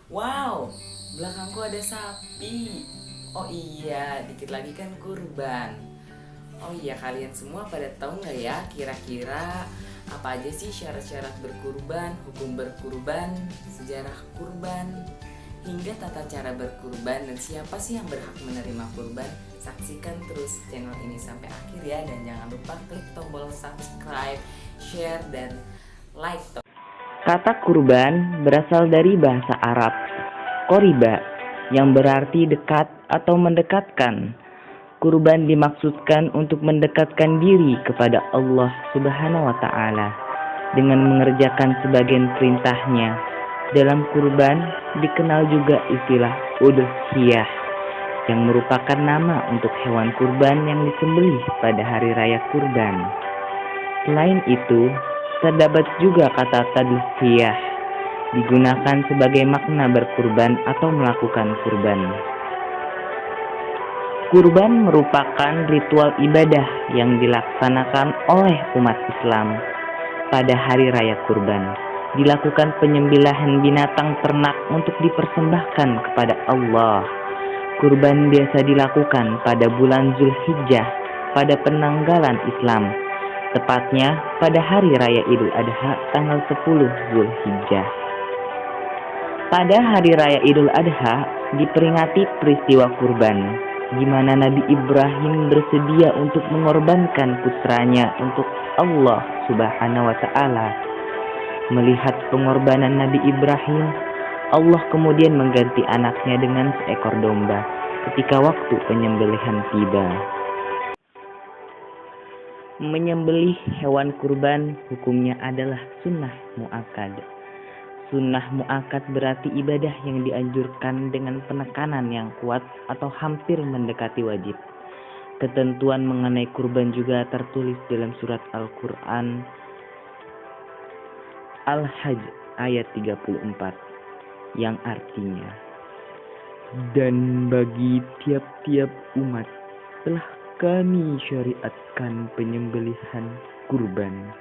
Wow, belakangku ada sapi. Oh iya, dikit lagi kan kurban. Oh iya, kalian semua pada tahu nggak ya kira-kira apa aja sih syarat-syarat berkurban, hukum berkurban, sejarah kurban, hingga tata cara berkurban dan siapa sih yang berhak menerima kurban? Saksikan terus channel ini sampai akhir ya, dan jangan lupa klik tombol subscribe, share, dan like. Kata kurban berasal dari bahasa Arab "qoriba" yang berarti dekat atau mendekatkan. Kurban dimaksudkan untuk mendekatkan diri kepada Allah Subhanahu wa taala dengan mengerjakan sebagian perintahnya. Dalam kurban dikenal juga istilah udhiyah yang merupakan nama untuk hewan kurban yang disembelih pada hari raya kurban. Selain itu, terdapat juga kata tadhiyah digunakan sebagai makna berkurban atau melakukan kurban. Kurban merupakan ritual ibadah yang dilaksanakan oleh umat Islam pada hari raya kurban. Dilakukan penyembelihan binatang ternak untuk dipersembahkan kepada Allah. Kurban biasa dilakukan pada bulan Zulhijjah pada penanggalan Islam, tepatnya pada hari raya Idul Adha tanggal 10 Zulhijjah. Pada hari raya Idul Adha diperingati peristiwa kurban, di mana Nabi Ibrahim bersedia untuk mengorbankan putranya untuk Allah Subhanahu wa taala. Melihat pengorbanan Nabi Ibrahim, Allah kemudian mengganti anaknya dengan seekor domba ketika waktu penyembelihan tiba. Menyembelih hewan kurban hukumnya adalah sunnah muakkad. Sunnah muakkad berarti ibadah yang dianjurkan dengan penekanan yang kuat atau hampir mendekati wajib. Ketentuan mengenai kurban juga tertulis dalam surat Al-Quran Al-Hajj ayat 34 yang artinya, "Dan bagi tiap-tiap umat telah kami syariatkan penyembelihan kurban,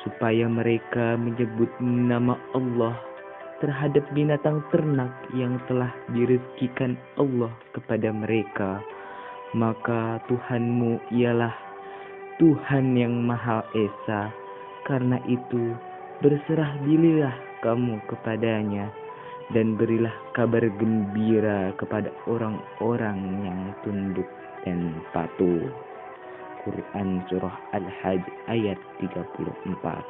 supaya mereka menyebut nama Allah terhadap binatang ternak yang telah direzekikan Allah kepada mereka. Maka Tuhanmu ialah Tuhan yang Maha Esa. Karena itu berserah dirilah kamu kepadanya dan berilah kabar gembira kepada orang-orang yang tunduk dan patuh." Quran Surah Al-Hajj ayat 34.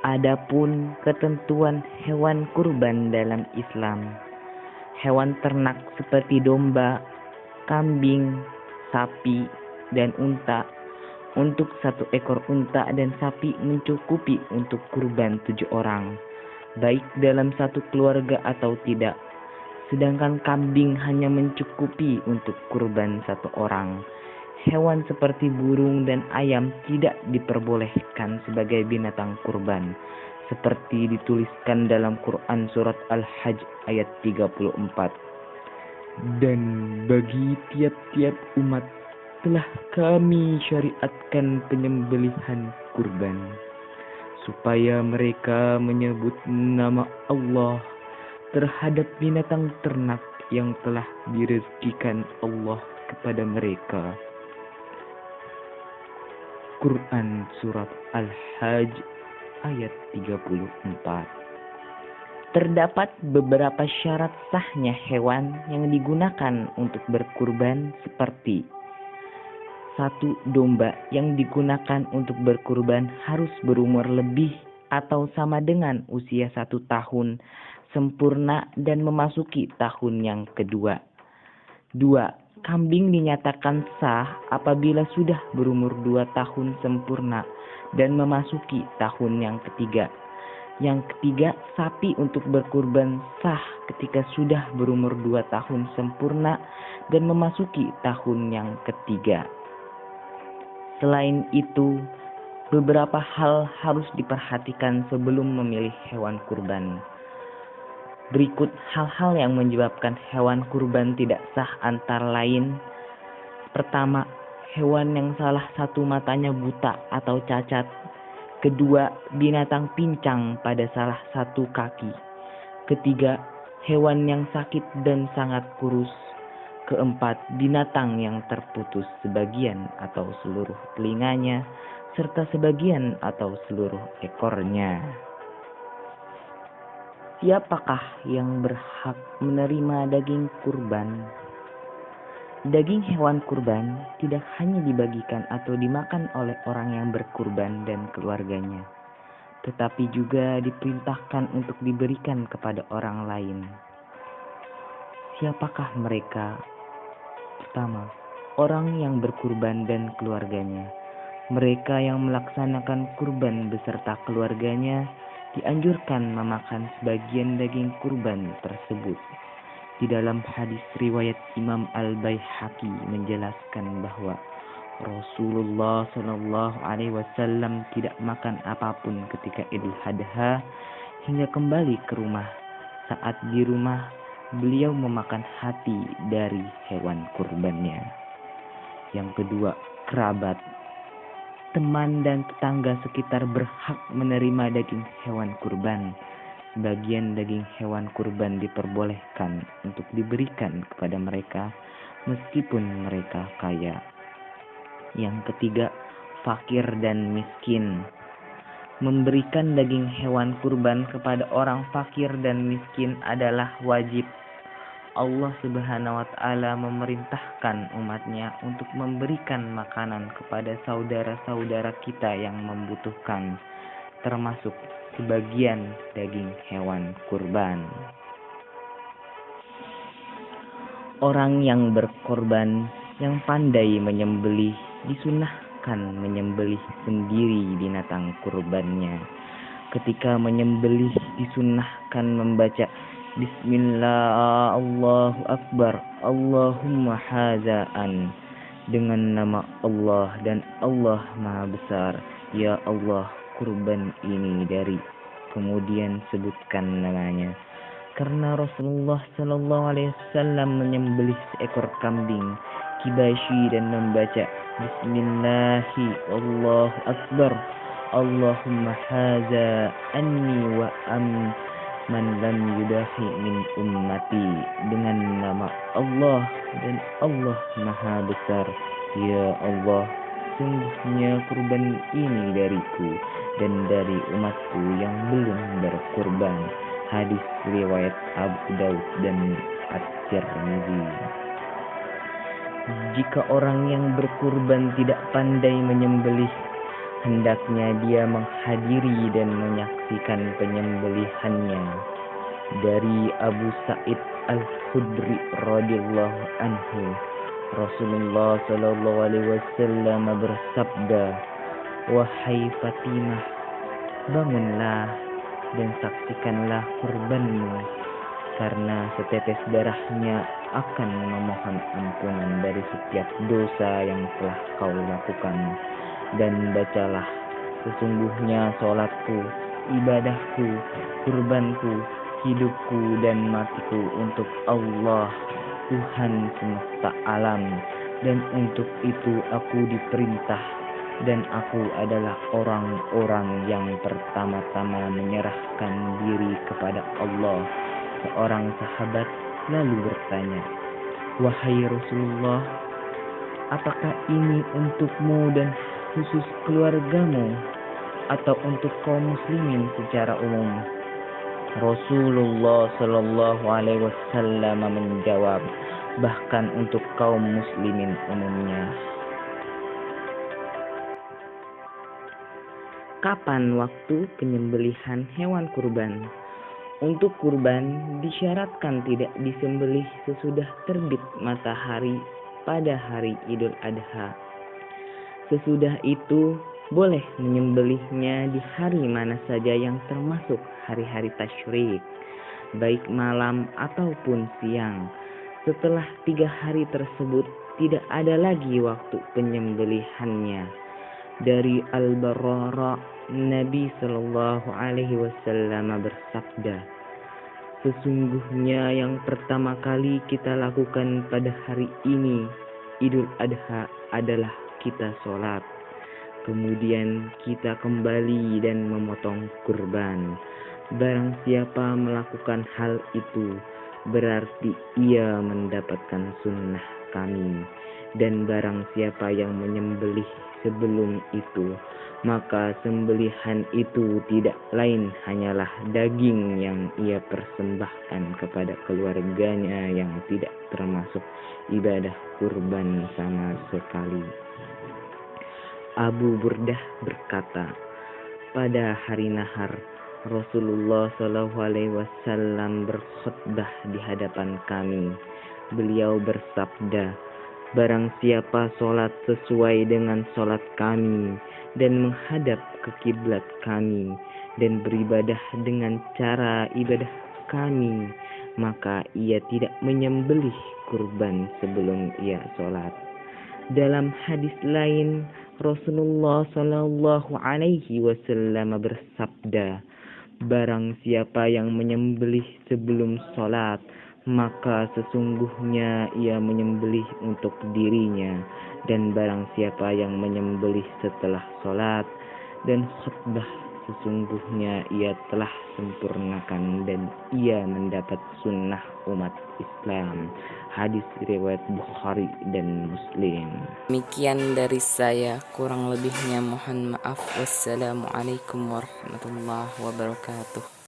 Adapun ketentuan hewan kurban dalam Islam, hewan ternak seperti domba, kambing, sapi, dan unta. Untuk satu ekor unta dan sapi mencukupi untuk kurban 7 orang, baik dalam satu keluarga atau tidak. Sedangkan kambing hanya mencukupi untuk kurban 1 orang. Hewan seperti burung dan ayam tidak diperbolehkan sebagai binatang kurban, seperti dituliskan dalam Quran Surat Al-Hajj ayat 34. "Dan bagi tiap-tiap umat telah kami syariatkan penyembelihan kurban, supaya mereka menyebut nama Allah terhadap binatang ternak yang telah direzekikan Allah kepada mereka." Quran Surat Al-Hajj ayat 34. Terdapat beberapa syarat sahnya hewan yang digunakan untuk berkurban seperti: 1. Domba yang digunakan untuk berkurban harus berumur lebih atau sama dengan usia 1 tahun sempurna dan memasuki tahun yang kedua. 2. Kambing dinyatakan sah apabila sudah berumur 2 tahun sempurna dan memasuki tahun yang ketiga. Yang ketiga, sapi untuk berkurban sah ketika sudah berumur 2 tahun sempurna dan memasuki tahun yang ketiga. Selain itu, beberapa hal harus diperhatikan sebelum memilih hewan kurban. Berikut hal-hal yang menyebabkan hewan kurban tidak sah antara lain: pertama, hewan yang salah satu matanya buta atau cacat. Kedua, binatang pincang pada salah satu kaki. Ketiga, hewan yang sakit dan sangat kurus. Keempat, binatang yang terputus sebagian atau seluruh telinganya, serta sebagian atau seluruh ekornya. Siapakah yang berhak menerima daging kurban? Daging hewan kurban tidak hanya dibagikan atau dimakan oleh orang yang berkurban dan keluarganya, tetapi juga diperintahkan untuk diberikan kepada orang lain. Siapakah mereka? Pertama, orang yang berkurban dan keluarganya. Mereka yang melaksanakan kurban beserta keluarganya dianjurkan memakan sebagian daging kurban tersebut. Di dalam hadis riwayat Imam Al-Baihaqi menjelaskan bahwa Rasulullah SAW tidak makan apapun ketika Idul Adha hingga kembali ke rumah. Saat di rumah, beliau memakan hati dari hewan kurbannya. Yang kedua, kerabat. Teman dan tetangga sekitar berhak menerima daging hewan kurban. Sebagian daging hewan kurban diperbolehkan untuk diberikan kepada mereka meskipun mereka kaya. Yang ketiga, fakir dan miskin. Memberikan daging hewan kurban kepada orang fakir dan miskin adalah wajib. Allah Subhanahu wa Ta'ala memerintahkan umatnya untuk memberikan makanan kepada saudara-saudara kita yang membutuhkan, termasuk sebagian daging hewan kurban. Orang yang berkorban yang pandai menyembelih disunahkan menyembelih sendiri binatang kurbannya. Ketika menyembelih disunahkan membaca Bismillah, Allahu Akbar, Allahumma hazaan, dengan nama Allah dan Allah Maha Besar. Ya Allah, kurban ini dari, kemudian sebutkan namanya. Karena Rasulullah SAW menyembelih seekor kambing kibashi dan membaca Bismillahi Allahu Akbar, Allahumma haza anni wa man lam yudahi min ummati, dengan nama Allah dan Allah Maha Besar. Ya Allah, sungguhnya kurban ini dariku dan dari umatku yang belum berkurban. Hadis riwayat Abu Daud dan At-Tirmidzi. Jika orang yang berkurban tidak pandai menyembelih, hendaknya dia menghadiri dan menyaksikan penyembelihannya. Dari Abu Sa'id Al-Khudri radhiyallahu anhu, Rasulullah SAW bersabda, "Wahai Fatimah, bangunlah dan saksikanlah kurbanmu, karena setetes darahnya akan memohon ampunan dari setiap dosa yang telah kau lakukan. Dan bacalah, sesungguhnya sholatku, ibadahku, kurbanku, hidupku dan matiku untuk Allah, Tuhan semesta alam, dan untuk itu aku diperintah, dan aku adalah orang-orang yang pertama-tama menyerahkan diri kepada Allah." Seorang sahabat lalu bertanya, "Wahai Rasulullah, apakah ini untukmu dan khusus keluargamu, atau untuk kaum muslimin secara umum?" Rasulullah SAW menjawab, "Bahkan untuk kaum muslimin umumnya." Kapan waktu penyembelihan hewan kurban? Untuk kurban disyaratkan tidak disembelih sesudah terbit matahari pada hari Idul Adha. Sesudah itu boleh menyembelihnya di hari mana saja yang termasuk hari-hari tasyrik, baik malam ataupun siang. Setelah 3 hari tersebut tidak ada lagi waktu penyembelihannya. Dari Al-Barra, Nabi SAW bersabda, "Sesungguhnya yang pertama kali kita lakukan pada hari ini, Idul Adha, adalah kita sholat. Kemudian kita kembali dan memotong kurban. Barang siapa melakukan hal itu, berarti ia mendapatkan sunnah kami. Dan barang siapa yang menyembelih sebelum itu, maka sembelihan itu tidak lain hanyalah daging yang ia persembahkan kepada keluarganya yang tidak termasuk ibadah kurban sama sekali. Abu Burdah berkata, pada hari nahar Rasulullah SAW berkhutbah di hadapan kami. Beliau bersabda, barang siapa sholat sesuai dengan sholat kami dan menghadap ke kiblat kami dan beribadah dengan cara ibadah kami, maka ia tidak menyembelih kurban sebelum ia sholat. Dalam hadis lain, Rasulullah SAW bersabda, barang siapa yang menyembelih sebelum sholat, maka sesungguhnya ia menyembelih untuk dirinya. Dan barang siapa yang menyembelih setelah sholat dan khutbah, sesungguhnya ia telah sempurnakan dan ia mendapat sunnah umat Islam. Hadis riwayat Bukhari dan Muslim. Demikian dari saya, kurang lebihnya mohon maaf. Wassalamualaikum warahmatullahi wabarakatuh.